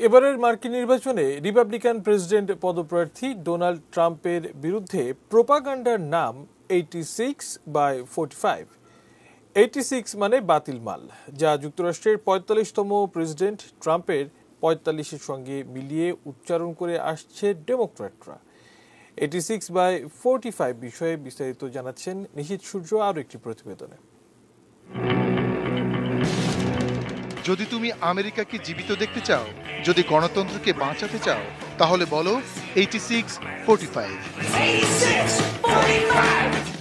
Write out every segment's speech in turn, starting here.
এবারের মার্কিন নির্বাচনে রিপাবলিকান প্রেসিডেন্ট পদপ্রার্থী ডোনাল্ড ট্রাম্পের বিরুদ্ধে প্রোপাগান্ডার নাম 86/45। 86 মানে বাতিল মাল, যা যুক্তরাষ্ট্রের ৪৫তম প্রেসিডেন্ট ট্রাম্পের ৪৫-এর সঙ্গে মিলিয়ে উচ্চারণ করে আসছে ডেমোক্র্যাটরা। 86/45 বিষয়ে বিস্তারিত জানাচ্ছেন নিশীথ সূর্য আরও একটি প্রতিবেদনে। যদি তুমি আমেরিকাকে জীবিত দেখতে চাও, যদি গণতন্ত্রকে বাঁচাতে চাও, তাহলে বলো 86/45।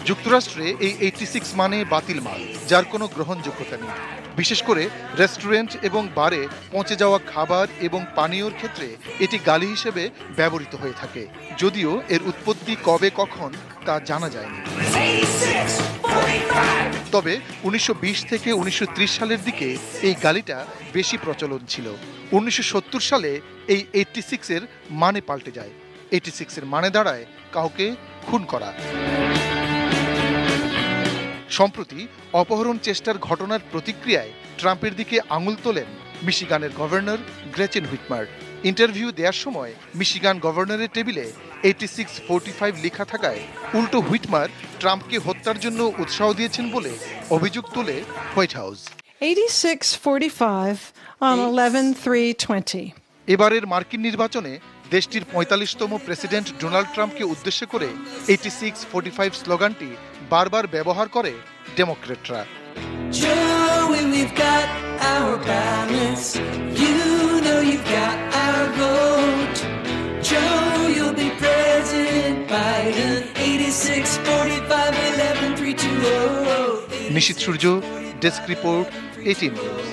যুক্তরাষ্ট্রে এই 86 মানে বাতিল মাল, যার কোনো গ্রহণযোগ্যতা নেই। বিশেষ করে রেস্টুরেন্ট এবং বারে পচে যাওয়া খাবার এবং পানীয়র ক্ষেত্রে এটি গালি হিসেবে ব্যবহৃত হয়ে থাকে, যদিও এর উৎপত্তি কবে কখন তা জানা যায়নি। তবে ১৯২০ থেকে ১৯৩০ সালের দিকে এই গালিটা বেশি প্রচলন ছিল। ১৯৭০ সালে এই 86-এর মানে পাল্টে যায়। 86-এর মানে দাঁড়ায় কাউকে খুন করা। সম্প্রতি অপহরণ চেষ্টার ঘটনার প্রতিক্রিয়ায় ট্রাম্পের দিকে আঙুল তোলেন মিশিগানের গভর্নর গ্রেচেন হুইটমার। ইন্টারভিউ দেওয়ার সময় মিশিগান গভর্নরের টেবিলে 86/45 লেখা থাকায় উল্টো হুইটমার ট্রাম্পকে হত্যার জন্য উৎসাহ দিয়েছেন বলে অভিযোগ তোলে হোয়াইট হাউস। 86/45 on 11/3/20। এবারের মার্কিন নির্বাচনে দেশটির ৪৫তম প্রেসিডেন্ট ডোনাল্ড ট্রাম্পকে উদ্দেশ্য করে 86/45 স্লোগানটি বারবার ব্যবহার করে ডেমোক্র্যাটরা। নিশীথ সূর্য, ডেস্ক রিপোর্ট, 18 নিউজ।